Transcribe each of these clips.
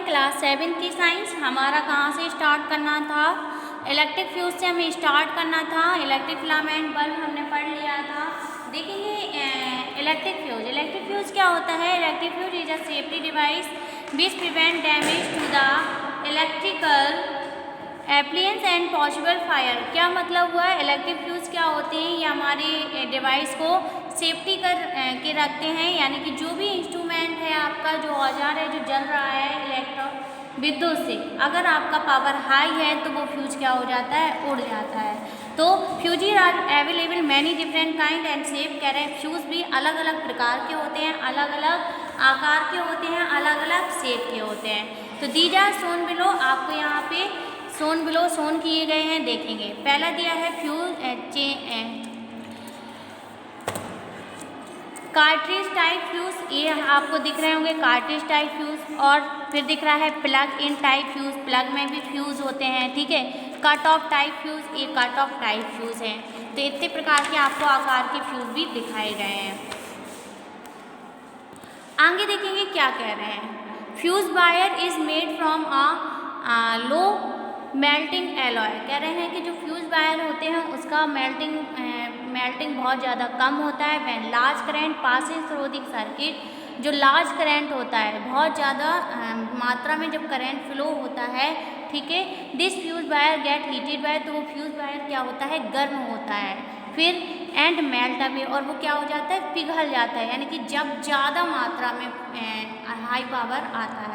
Class 7 की science. हमारा कहाँ से स्टार्ट करना था? इलेक्ट्रिक फ्यूज से हमें स्टार्ट करना था। इलेक्ट्रिक फिलामेंट बल्ब हमने पढ़ लिया था। देखेंगे इलेक्ट्रिक फ्यूज क्या होता है? Electric fuse is a safety device which prevent damage to the electrical appliances and possible fire. क्या मतलब हुआ? इलेक्ट्रिक फ्यूज क्या होते हैं? ये हमारी डिवाइस को सेफ्टी कर के रखते हैं, यानी कि जो भी इंस्ट्रूमेंट है आपका, जो औजार है जो जल रहा है विद्युत से, अगर आपका पावर हाई है तो वो फ्यूज क्या हो जाता है? उड़ जाता है। तो fuse are available many different kind and shape. कह रहे हैं फ्यूज भी अलग अलग प्रकार के होते हैं, अलग अलग आकार के होते हैं, अलग अलग शेप के होते हैं। तो दीज आर शोन बिलो, आपको यहाँ पे शोन किए गए हैं, देखेंगे। पहला दिया है फ्यूज कार्ट्रिज टाइप फ्यूज, ये आपको दिख रहे होंगे कार्ट्रिज टाइप फ्यूज। और फिर दिख रहा है plug in type fuse, plug में भी फ्यूज होते हैं, ठीक है। कट ऑफ टाइप फ्यूज, ये कट ऑफ टाइप फ्यूज हैं। तो इतने प्रकार के आपको आकार के फ्यूज भी दिखाए गए हैं। आगे देखेंगे क्या कह रहे हैं। Fuse wire is made from a low melting alloy. कह रहे हैं कि जो फ्यूज वायर होते हैं उसका मेल्टिंग बहुत ज़्यादा कम होता है। When large current passing through the circuit, जो लार्ज करंट होता है, बहुत ज़्यादा मात्रा में जब करंट फ्लो होता है, ठीक है, this fuse wire gate heated bye, तो वो फ्यूज वायर क्या होता है? गर्म होता है। फिर एंड मेल्ट अवे, और वो क्या हो जाता है? पिघल जाता है, यानी कि जब ज़्यादा मात्रा में हाई पावर आता है।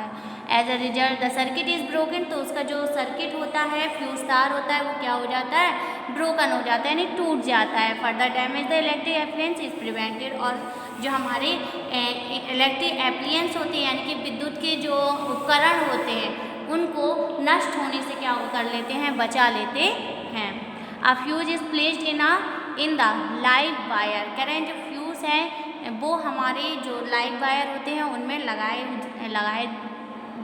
As a result the circuit is broken, तो उसका जो सर्किट होता है, फ्यूज तार होता है, वो क्या हो जाता है? ब्रोकन हो जाता है, यानी टूट जाता है। Further damage the electric appliances is prevented, और जो हमारे इलेक्ट्रिक एप्लियंस होते हैं, यानी कि विद्युत के जो उपकरण होते हैं, उनको नष्ट होने से क्या कर लेते हैं? बचा लेते हैं। अ fuse is placed in the live wire. कह रहे हैं जो फ्यूज हैं वो हमारे जो लाइव वायर होते हैं उनमें लगाए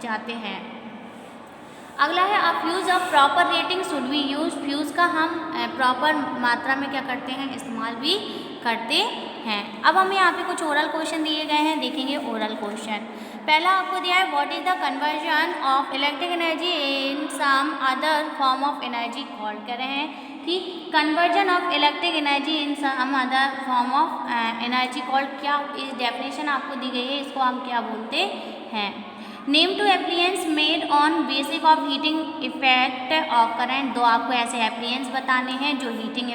जाते हैं। अगला है अ fuse of proper rating should be use. Fuse का हम प्रॉपर मात्रा में क्या करते हैं? इस्तेमाल भी करते हैं। अब हमें यहाँ पे कुछ ओरल क्वेश्चन दिए गए हैं, देखेंगे ओरल क्वेश्चन। पहला आपको दिया है what is the conversion of electric energy in some other form of energy called. कह रहे हैं कि conversion of electric energy in some other form of energy called, क्या इस डेफिनेशन आपको दी गई है, इसको हम क्या बोलते हैं? Name two appliances made on basic of heating effect of current. दो आपको ऐसे एप्लियंस बताने हैं जो हीटिंग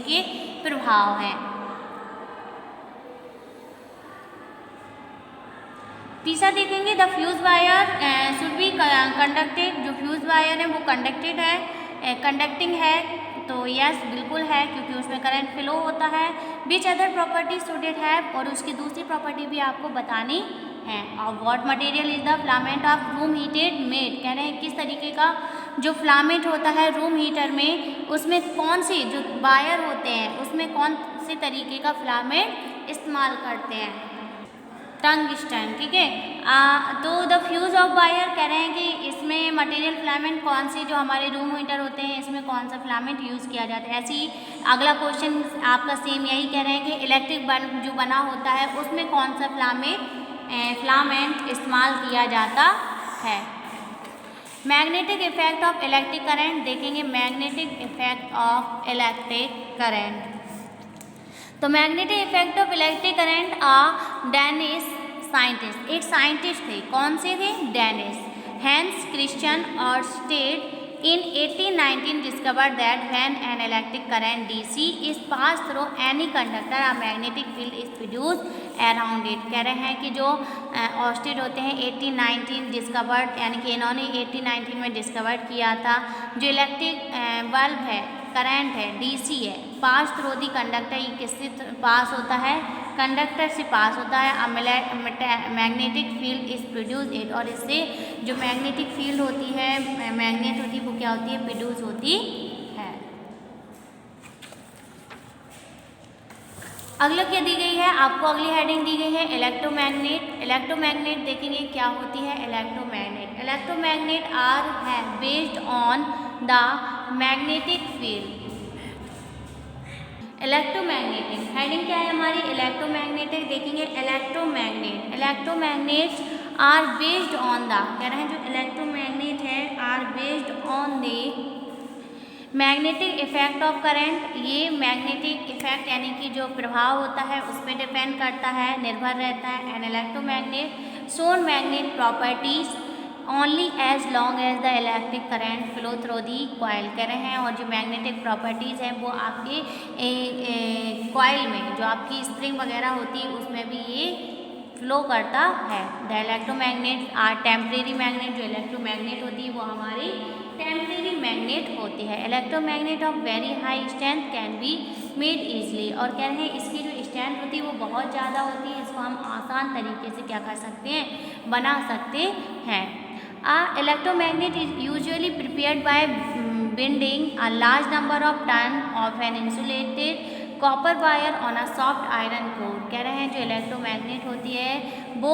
के प्रभाव हैं। तीसरा देखेंगे the fuse wire should be conducted. जो फ्यूज वायर है वो कंडक्टेड है, कंडक्टिंग है, तो यस बिल्कुल है, क्योंकि उसमें करंट फ्लो होता है। Which other property should it have, और उसकी दूसरी प्रॉपर्टी भी आपको बतानी है। और what material is the filament of room heated made. कह रहे हैं किस तरीके का जो फिलामेंट होता है रूम हीटर में, उसमें कौन सी जो वायर होते हैं उसमें कौन से तरीके का फिलामेंट इस्तेमाल करते हैं? टंगस्टन, ठीक है। तो द फ्यूज ऑफ वायर, कह रहे हैं कि इसमें मटेरियल फिलामेंट कौन सी, जो हमारे रूम हीटर होते हैं इसमें कौन सा फिलामेंट यूज़ किया जाता है। ऐसे ही अगला क्वेश्चन आपका सेम यही कह रहे हैं कि इलेक्ट्रिक बल्ब जो बना होता है उसमें कौन सा फिलामेंट इस्तेमाल किया जाता है। Magnetic effect of electric current, देखेंगे magnetic effect of electric current. तो magnetic effect of electric current Danish scientist, एक साइंटिस्ट थे, कौन से थे? Danish Hans Christian Oersted in 1819 discovered that when an electric current DC is passed through any conductor a magnetic field is produced around it। कह रहे हैं कि जो ऑस्टेड होते हैं 1819 डिस्कवर्ड, यानी कि इन्होंने 1819 में डिस्कवर किया था। जो इलेक्ट्रिक बल्ब है, करंट है, DC है, पास थ्रू दी कंडक्टर, ये किससे पास होता है? कंडक्टर से पास होता है। Magnetic field is produce it, और इससे जो मैग्नेटिक फील्ड होती है, मैग्नेट होती है, वो क्या होती है? प्रोड्यूस होती है। अगला क्या दी गई है आपको? अगली हेडिंग दी गई है इलेक्ट्रोमैग्नेट। इलेक्ट्रोमैग्नेट देखेंगे क्या होती है इलेक्ट्रोमैग्नेट। इलेक्ट्रोमैग्नेट आर है based on the magnetic field. Electromagnetic heading क्या है हमारी? इलेक्ट्रोमैग्नेटिक। देखेंगे electromagnets are based on the, कह रहे हैं जो इलेक्ट्रोमैग्नेट है are based on the magnetic effect of current, ये मैग्नेटिक इफेक्ट यानी कि जो प्रभाव होता है उस पर डिपेंड करता है, निर्भर रहता है। An electromagnet soon magnet properties only as long as the electric current flow through the coil, कह रहे हैं। और जो मैग्नेटिक प्रॉपर्टीज़ हैं वो आपके कॉइल में जो आपकी स्प्रिंग वगैरह होती है उसमें भी ये फ्लो करता है। The electromagnet are temporary magnet, जो इलेक्ट्रोमैग्नेट होती है वो हमारी टेम्परेरी मैग्नेट होती है। Electromagnet of very high strength can be made easily, और कह रहे हैं इसकी जो स्ट्रेंथ होती है वो बहुत ज़्यादा होती है, इसको हम आसान तरीके से क्या कर सकते हैं, बना सकते हैं। Electromagnet is usually prepared by binding a large number of turn of an insulated copper wire on a soft iron core, कह रहे हैं जो इलेक्ट्रोमैग्नेट होती है वो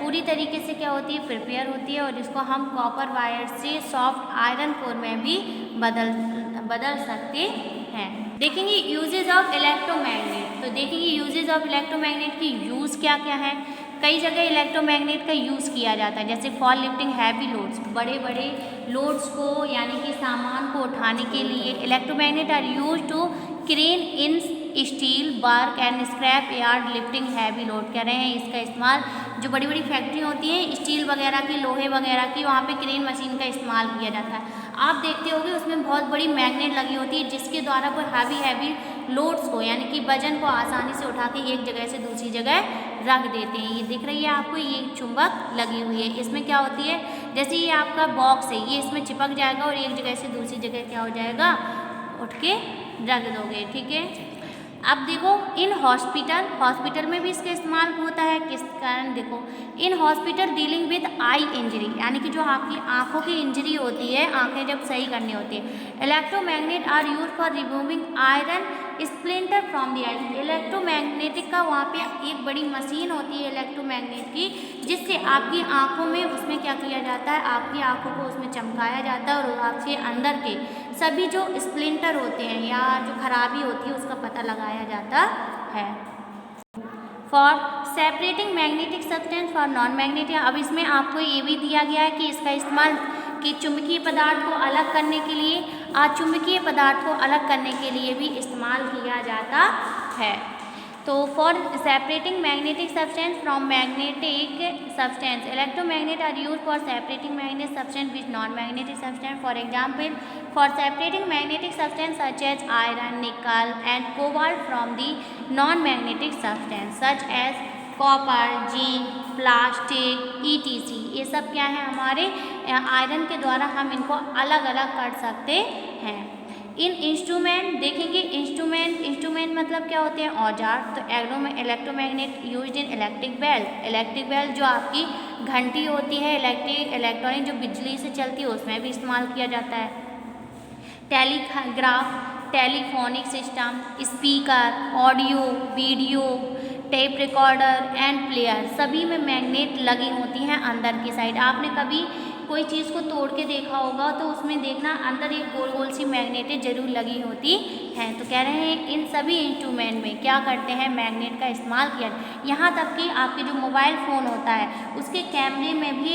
पूरी तरीके से क्या होती है, प्रिपेयर होती है, और इसको हम कॉपर वायर से सॉफ्ट आयरन कोर में भी बदल सकते हैं। देखेंगे यूजेज ऑफ इलेक्ट्रोमैग्नेट, तो देखेंगे यूजेज ऑफ इलेक्ट्रोमैग्नेट की यूज़ क्या क्या है। कई जगह इलेक्ट्रोमैग्नेट का यूज़ किया जाता है, जैसे फॉर लिफ्टिंग हैवी लोड्स, बड़े बड़े लोड्स को यानी कि सामान को उठाने के लिए electromagnet are use to crane in steel work and scrap yard lifting heavy load, कह रहे हैं इसका इस्तेमाल जो बड़ी बड़ी फैक्ट्री होती हैं स्टील वगैरह की, लोहे वगैरह की, वहाँ पे क्रेन मशीन का इस्तेमाल किया जाता है। आप देखते होंगे उसमें बहुत बड़ी मैग्नेट लगी होती है जिसके द्वारा वो हैवी लोड्स को यानी कि वजन को आसानी से उठा के एक जगह से दूसरी जगह रख देते हैं। ये दिख रही है आपको, ये चुंबक लगी हुई है, इसमें क्या होती है, जैसे ये आपका बॉक्स है ये इसमें चिपक जाएगा और एक जगह से दूसरी जगह क्या हो जाएगा, उठ के रख दोगे, ठीक है। अब देखो इन हॉस्पिटल में भी इसका इस्तेमाल होता है, किस कारण, देखो in hospital dealing with I injury, यानी कि जो आपकी आंखों की इंजरी होती है, आंखें जब सही करनी होती है। Electromagnet are use for removing iron splinter from the eye, electromagnetic का वहाँ पे एक बड़ी मशीन होती है इलेक्ट्रोमैग्नेट की, जिससे आपकी आंखों में उसमें क्या किया जाता है, आपकी आंखों को उसमें चमकाया जाता है और आपके अंदर के सभी जो स्प्लिंटर होते हैं या जो खराबी होती है उसका पता लगाया जाता है। For separating magnetic substance for non magnetic, अब इसमें आपको ये भी दिया गया है कि इसका इस्तेमाल कि चुंबकीय पदार्थ को अलग करने के लिए, अचुंबकीय पदार्थ को अलग करने के लिए भी इस्तेमाल किया जाता है। तो for separating magnetic substance from magnetic substance, electromagnet are use for separating magnetic substance with non magnetic substance. For example for separating magnetic substance such as iron, nickel and cobalt from the non magnetic substance such as copper, zinc, plastic ETC, ये सब क्या है हमारे iron के द्वारा हम इनको अलग अलग कर सकते हैं। इन इंस्ट्रूमेंट देखेंगे, इंस्ट्रूमेंट मतलब क्या होते हैं, औजार। तो electromagnet used in electric bell जो आपकी घंटी होती है, इलेक्ट्रॉनिक जो बिजली से चलती है उसमें भी इस्तेमाल किया जाता है। Telegraph, telephonic system, speaker, audio video, tape recorder and player, सभी में मैग्नेट लगी होती हैं अंदर की साइड। आपने कभी कोई चीज़ को तोड़ के देखा होगा तो उसमें देखना अंदर एक गोल गोल सी मैग्नेटें जरूर लगी होती हैं। तो कह रहे हैं इन सभी इंस्ट्रूमेंट में क्या करते हैं, मैग्नेट का इस्तेमाल किया। यहाँ तक कि आपके जो मोबाइल फ़ोन होता है उसके कैमरे में भी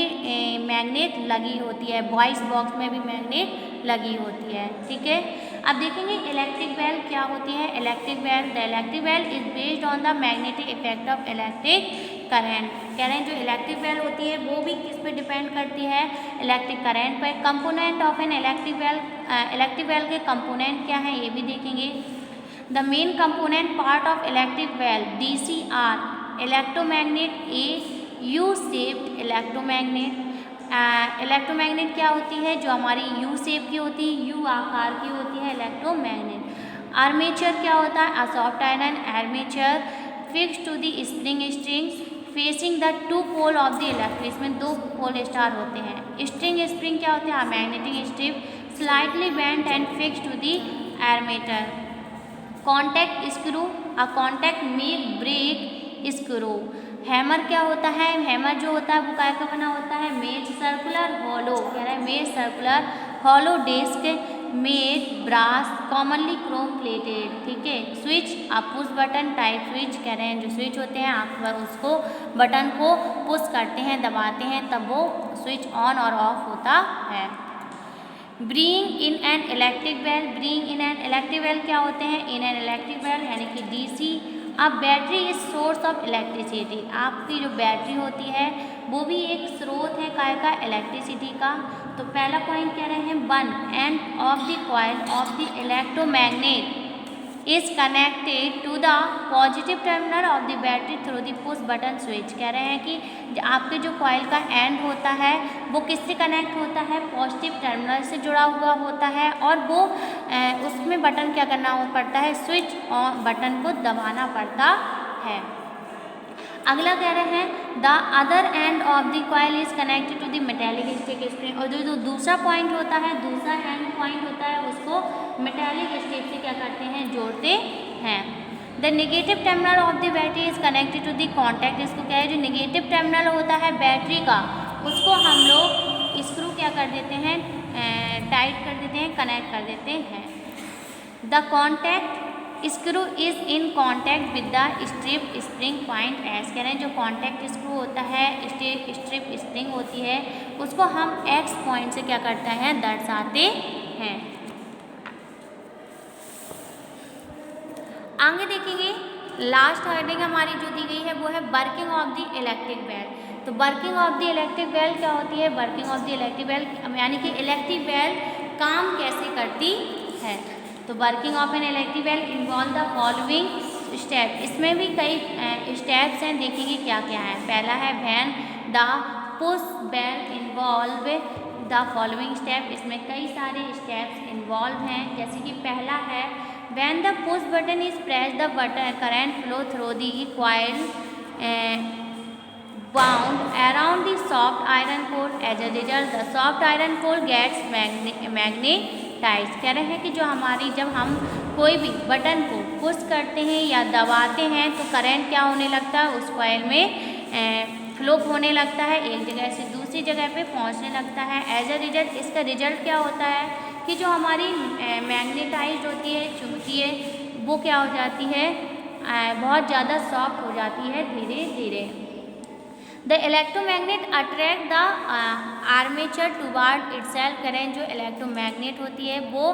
मैग्नेट लगी होती है, वॉइस बॉक्स में भी मैग्नेट लगी होती है, ठीक है। अब देखेंगे इलेक्ट्रिक बेल क्या होती है। Electric bell is based on the magnetic effect of electric current, कह रहे हैं जो इलेक्ट्रिक बेल होती है वो भी किस पे डिपेंड करती है, इलेक्ट्रिक करंट पर। Component of an electric bell के कंपोनेंट क्या है ये भी देखेंगे। The main component part of electric bell DC are electromagnet, a U shaped electromagnet. Electromagnet क्या होती है, जो हमारी यू शेप की होती है, यू आकार की होती है इलेक्ट्रोमैग्नेट। आर्मेचर क्या होता है, a soft iron armature fix to the springs facing the two pole of the electric, इसमें दो पोल स्टार होते हैं। स्प्रिंग क्या होते हैं, magnetic strip slightly bent and fix to the armature. Contact screw, a contact make break screw. Hammer क्या होता है, हैमर जो होता है वो काय का बना होता है, मेज सर्कुलर हॉलो, कह रहा है मेज circular hollow disc made brass commonly chrome plated, ठीक है। Switch a push button type switch कह रहे हैं, जो स्विच होते हैं आप उसको बटन को पुश करते हैं, दबाते हैं, तब वो स्विच ऑन और ऑफ होता है। Bring in an electric bell, bring in an electric bell क्या होते हैं, इन एन इलेक्ट्रिक बेल यानी कि डीसी। अब battery is source of electricity, आपकी जो बैटरी होती है वो भी एक स्रोत है काय का, इलेक्ट्रिसिटी का। तो पहला पॉइंट कह रहे हैं one end of the coil of the electromagnet is connected to the positive terminal of the battery through the push button switch. कह रहे हैं कि आपके जो कॉइल का एंड होता है वो किससे कनेक्ट होता है, पॉजिटिव टर्मिनल से जुड़ा हुआ होता है, और वो उसमें बटन क्या करना पड़ता है, स्विच ऑन बटन को दबाना पड़ता है। अगला कह रहे हैं the other end of the coil is connected to the metallic stick spring, और जो दूसरा पॉइंट होता है, दूसरा एंड पॉइंट होता है, उसको मेटेलिक स्टिक से क्या करते हैं, जोड़ते हैं। The negative terminal of the battery is connected to the contact, इसको क्या है, जो नेगेटिव टर्मिनल होता है बैटरी का, उसको हम लोग स्क्रू क्या कर देते हैं, टाइट कर देते हैं, कनेक्ट कर देते हैं। The contact screw is in contact with the strip spring point S, कह रहे हैं जो कॉन्टैक्ट स्क्रू होता है, स्ट्रिप स्प्रिंग होती है, उसको हम एक्स पॉइंट से क्या करते हैं, दर्शाते हैं। आगे देखेंगे लास्ट हेडिंग हमारी जो दी गई है वो है working of the electric bell. तो working of the electric bell क्या होती है, working of the electric bell यानी कि इलेक्ट्रिक बेल काम कैसे करती है। तो working of an electric bell involve the following step, इसमें भी कई स्टेप्स हैं, देखेंगे क्या क्या है। पहला है when the push bell involve the following step, इसमें कई सारे स्टेप्स इन्वॉल्व हैं, जैसे कि पहला है when the push button is press the button current flow through the coil wound around the soft iron core, as a result the soft iron core gets magnetized। कह रहे हैं कि जो हमारी जब हम कोई भी बटन को पुश करते हैं या दबाते हैं तो करंट क्या होने लगता है, उस कॉइल में फ्लो होने लगता है, एक जगह से दूसरी जगह पे पहुंचने लगता है। एज अ रिजल्ट इसका रिजल्ट क्या होता है कि जो हमारी मैग्नेटाइज होती है, चुंबकीय है, वो क्या हो जाती है, बहुत ज़्यादा सॉफ्ट हो जाती है धीरे धीरे। The electromagnet attract the armature toward itself, करें जो इलेक्ट्रोमैग्नेट होती है वो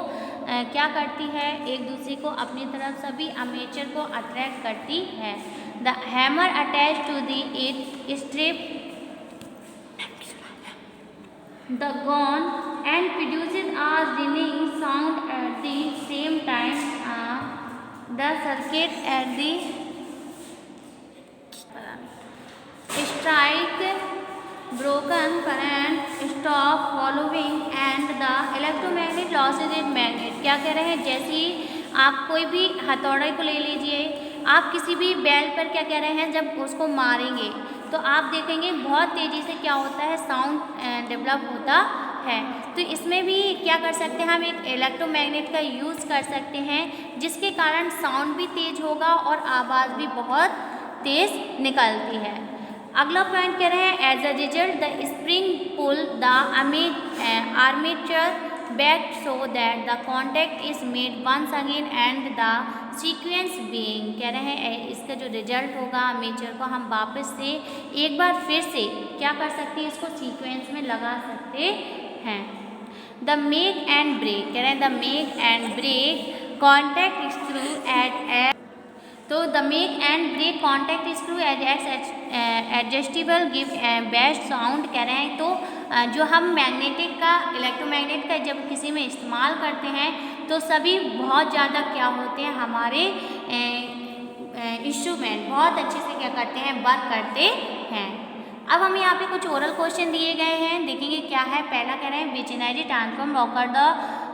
क्या करती है, एक दूसरे को अपनी तरफ सभी आर्मेचर को अट्रैक्ट करती है। The hammer attach to the it strip the gong and produces a ringing sound at the same time, the circuit at the strike broken current stop following and the electromagnet loses its magnet। क्या कह रहे हैं, जैसे ही आप कोई भी हथौड़े को ले लीजिए, आप किसी भी बैल पर क्या कह रहे हैं, जब उसको मारेंगे तो आप देखेंगे बहुत तेज़ी से क्या होता है, साउंड डेवलप होता है। तो इसमें भी क्या कर सकते हैं, हम एक इलेक्ट्रोमैग्नेट का यूज़ कर सकते हैं, जिसके कारण साउंड भी तेज़ होगा और आवाज़ भी बहुत तेज़ निकलती है। अगला पॉइंट कह रहे हैं as a result the spring pull the armature back so that the contact is made once again and the sequence being. कह रहे हैं इसका जो रिजल्ट होगा, आर्मेचर को हम वापस से एक बार फिर से क्या कर सकते हैं, इसको सीक्वेंस में लगा सकते हैं। द मेक एंड ब्रेक, कह रहे हैं the make and break contact screw at तो the make and break contact screw as adjustable give best sound. कह रहे हैं तो जो हम मैग्नेटिक का इलेक्ट्रोमैग्नेट का जब किसी में इस्तेमाल करते हैं तो सभी बहुत ज़्यादा क्या होते हैं, हमारे इंस्ट्रूमेंट बहुत अच्छे से क्या करते हैं, वर्क करते हैं। अब हमें यहाँ पे कुछ ओरल क्वेश्चन दिए गए हैं, देखेंगे क्या है। पहला कह रहे हैं which energy transform occur the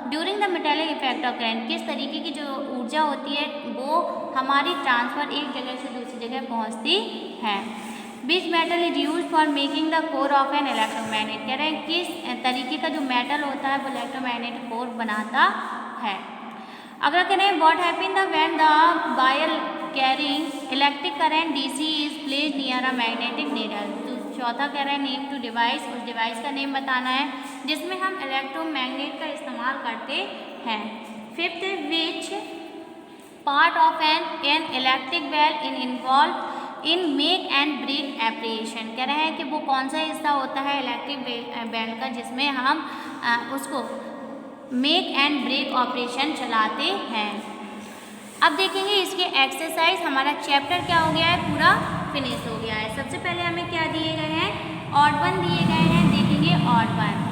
during the metallic effect of current, किस तरीके की जो ऊर्जा होती है वो हमारी ट्रांसफर एक जगह से दूसरी जगह पहुँचती है। Which metal is use for making the core of an electromagnet, कह रहे हैं किस तरीके का जो मेटल होता है वो इलेक्ट्रोमैग्नेट कोर बनाता है। अगर कह रहे हैं what happen the when the wire carrying electric current DC is placed near a magnetic needle, तो चौथा कह रहा है नेम टू डिवाइस, उस डिवाइस का नेम बताना है जिसमें हम इलेक्ट्रोमैग्नेट का इस्तेमाल करते हैं। Fifth, which part of an electric bell involve in make and break operation, कह रहे हैं कि वो कौन सा हिस्सा होता है इलेक्ट्रिक बेल का जिसमें हम उसको मेक एंड ब्रेक ऑपरेशन चलाते हैं। अब देखेंगे इसके एक्सरसाइज, हमारा चैप्टर क्या हो गया है, पूरा फिनिश हो गया है। सबसे पहले हमें क्या दिए गए हैं, ऑड वन दिए गए हैं, देखेंगे ऑड वन।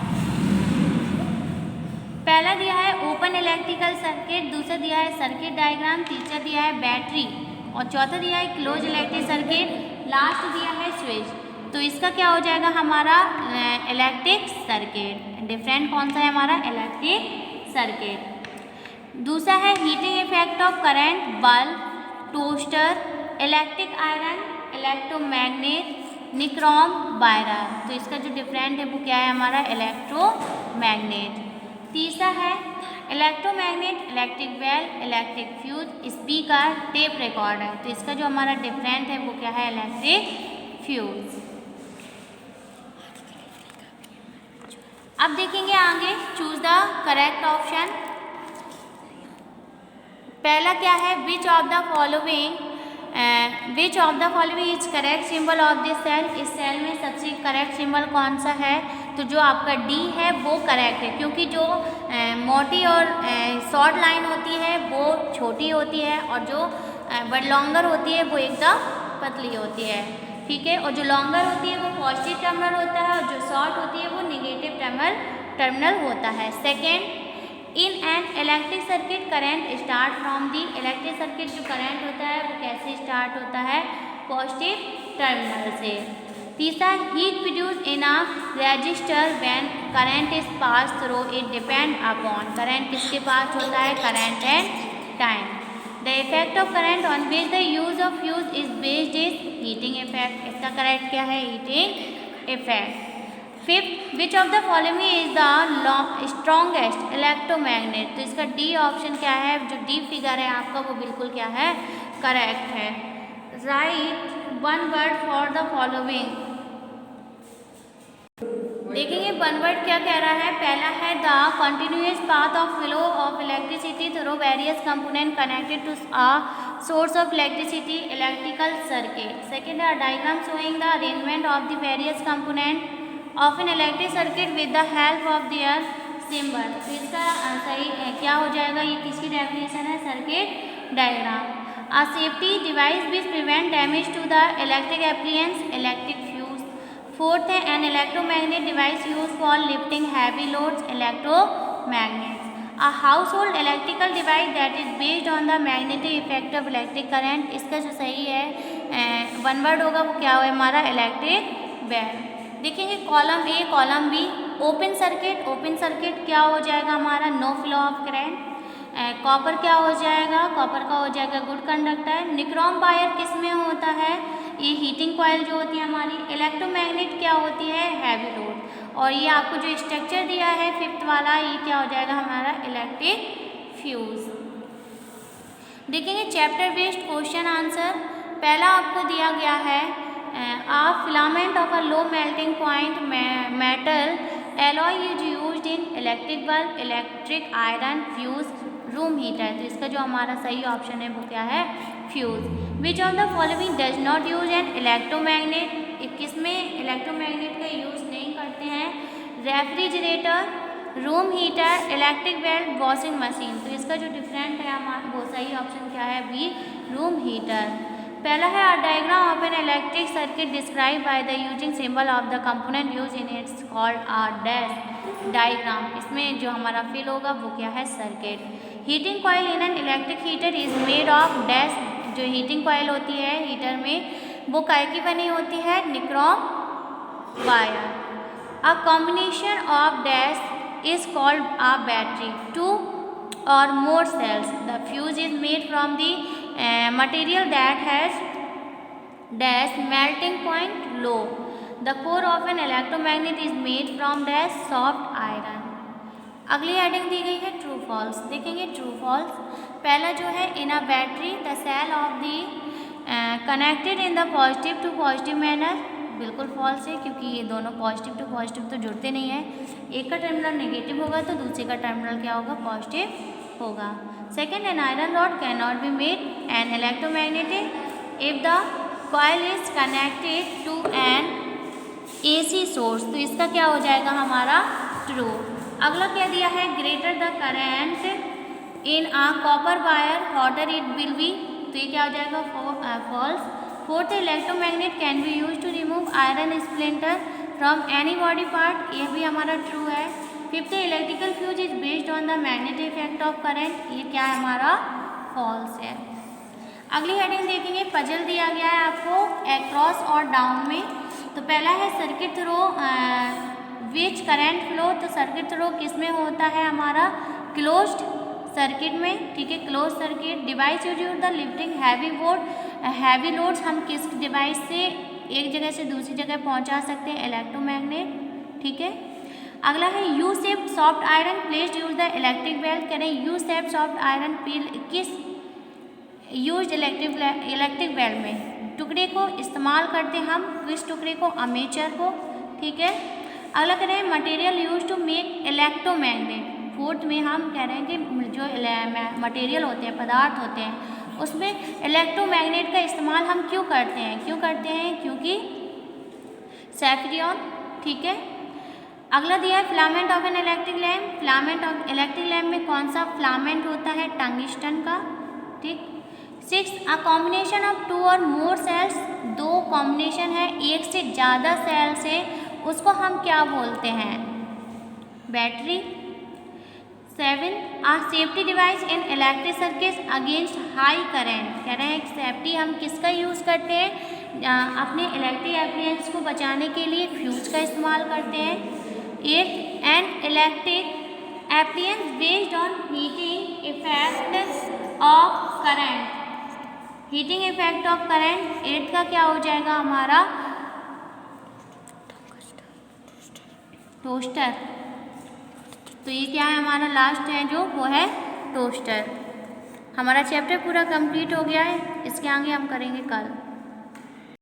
पहला दिया है ओपन इलेक्ट्रिकल सर्किट, दूसरा दिया है सर्किट डायग्राम, तीसरा दिया है बैटरी और चौथा दिया है क्लोज इलेक्ट्रिक सर्किट, लास्ट दिया है स्विच। तो इसका क्या हो जाएगा हमारा इलेक्ट्रिक सर्किट। डिफरेंट कौन सा है हमारा इलेक्ट्रिक सर्किट। दूसरा है heating effect of current, bulb, toaster, electric iron, electromagnet, nichrome, wire. तो इसका जो डिफरेंट है वो क्या है हमारा इलेक्ट्रोमैग्नेट। तीसरा है electromagnet, electric bell, electric fuse, speaker, tape recorder. तो इसका जो हमारा डिफरेंट है वो क्या है इलेक्ट्रिक फ्यूज। अब देखेंगे आगे, चूज द करेक्ट ऑप्शन। पहला क्या है, which of the following is correct symbol of this cell. इस सेल में सबसे करेक्ट सिंबल कौन सा है, तो जो आपका डी है वो करेक्ट है, क्योंकि जो मोटी और शॉर्ट लाइन होती है वो छोटी होती है और जो बट लॉन्गर होती है वो एकदम पतली होती है, ठीक है। और जो लॉन्गर होती है वो पॉजिटिव टर्मिनल होता है और जो शॉर्ट होती है वो नेगेटिव टर्मिनल होता है। Second, in an electric circuit current start from the. Electric circuit जो करंट होता है वो कैसे स्टार्ट होता है, पॉजिटिव टर्मिनल से। तीसरा, heat produce in a resistor when current is pass through it depend upon. Current किसके पास होता है, current and time. The effect of current on which the use of fuse is based is heating effect. इसका correct क्या है, heating effect. Fifth, which of the following is the strongest electromagnet. तो इसका D option क्या है, जो D figure है आपका वो बिल्कुल क्या है, करेक्ट है। Write one word for the following. देखेंगे वन वर्ड क्या कह रहा है। पहला है the continuous path of flow of electricity through various component connected to a source of electricity, electrical circuit. Second है diagram showing the arrangement of the various component of an electric circuit with the help of their symbol. तो इसका सही क्या हो जाएगा, ये किसकी definition है, circuit diagram. A safety device which prevent damage to the electric appliances, electric fuse. Fourth है an electromagnet device use for lifting heavy loads, electromagnets. A household electrical device that is based on the magnetic effect of electric current. इसका जो सही है one word होगा वो क्या हो हमारा इलेक्ट्रिक बेल। देखेंगे column A, column B. Open circuit, open circuit क्या हो जाएगा हमारा, no flow of current. Copper क्या हो जाएगा, कॉपर का हो जाएगा गुड कंडक्टर। निक्रोम वायर किस में होता है, ये हीटिंग कॉइल जो होती है हमारी। इलेक्ट्रोमैग्नेट क्या होती है, हैवी लोड। और ये आपको जो स्ट्रक्चर दिया है फिफ्थ वाला, ये क्या हो जाएगा हमारा इलेक्ट्रिक फ्यूज। देखेंगे चैप्टर बेस्ड क्वेश्चन आंसर। पहला आपको दिया गया है a filament of a low melting point metal alloy is used in electric bulb, electric iron, fuse, room heater। तो इसका जो हमारा सही ऑप्शन है वो क्या है, fuse. Which of the following does not use N electromagnet. किसमें इलेक्ट्रोमैग्नेट का यूज नहीं करते हैं, refrigerator, room heater, electric belt, washing machine. तो इसका जो डिफरेंट है हमारा वो सही ऑप्शन क्या है, बी, रूम हीटर। पहला है a diagram of an electric circuit describe by the using symbol of the component use in its called a dash diagram. इसमें जो हमारा फिल होगा वो क्या है, circuit. Heating coil in an electric heater is made of dash. जो heating coil होती है हीटर में वो काय की बनी होती है, nichrome wire. A combination of dash is called a battery. Two or more cells. The fuse is made from the material that has dash melting point low. The core of an electromagnet is made from dash soft iron. अगली heading दी गई है true false. देखेंगे true false. पहला जो है in a battery the cell of the connected in the positive to positive manner, बिल्कुल false है, क्योंकि ये दोनों पॉजिटिव टू पॉजिटिव तो जुड़ते नहीं है। एक का टर्मिनल नेगेटिव होगा तो दूसरे का टर्मिनल क्या होगा, पॉजिटिव होगा। Second, an iron rod can not be made an electromagnetic if the coil is connected to an AC source, तो इसका क्या हो जाएगा हमारा ट्रू। अगला क्या दिया है, greater the current in a copper wire hotter it will be, तो ये क्या हो जाएगा false. Fourth, electromagnet can be use to remove iron splinter from any body part, ये भी हमारा ट्रू है। Fifth, electrical fuse is based on the magnetic effect of current, ये क्या है हमारा फॉल्स है। अगली हेडिंग देखेंगे, पजल दिया गया है आपको अक्रॉस और डाउन में। तो पहला है circuit through which current flow, तो सर्किट थ्रो किस में होता है हमारा, क्लोज्ड सर्किट में, ठीक है, close circuit. Device use the lifting heavy loads, हम किस डिवाइस से एक जगह से दूसरी जगह पहुंचा सकते हैं, इलेक्ट्रोमैग्नेट, ठीक है। अगला है U shape soft iron placed use the electric bell, कह रहे हैं यू शेप सॉफ्ट आयरन किस यूज इलेक्ट्रिक बेल में, टुकड़े को इस्तेमाल करते हम, किस टुकड़े को, अमेचर को, ठीक है। अगला कह रहे हैं material use to make electromagnet, fourth में हम कह रहे हैं कि जो मटेरियल होते हैं, पदार्थ होते हैं, उसमें इलेक्ट्रोमैग्नेट का इस्तेमाल हम क्यों करते हैं, क्योंकि सैफरियन, ठीक है। अगला दिया है filament of an electric lamp, filament of electric lamp में कौन सा फिलामेंट होता है, टंगस्टन का, ठीक। Six, a combination of two or more sales, दो कॉम्बिनेशन है, एक से ज़्यादा सेल्स है, उसको हम क्या बोलते हैं, battery. Seven, a safety device in electric circuit against high current, कह रहे हैं सेफ्टी हम किसका यूज़ करते हैं, अपने इलेक्ट्रिक एप्लायंस को बचाने के लिए फ्यूज का इस्तेमाल करते हैं। Eight, an electric appliance based on heating effect of current, heating effect of current, eight का क्या हो जाएगा हमारा टोस्टर, तो ये क्या है हमारा लास्ट है जो, वो है टोस्टर। हमारा चैप्टर पूरा कंप्लीट हो गया है, इसके आगे हम करेंगे कल।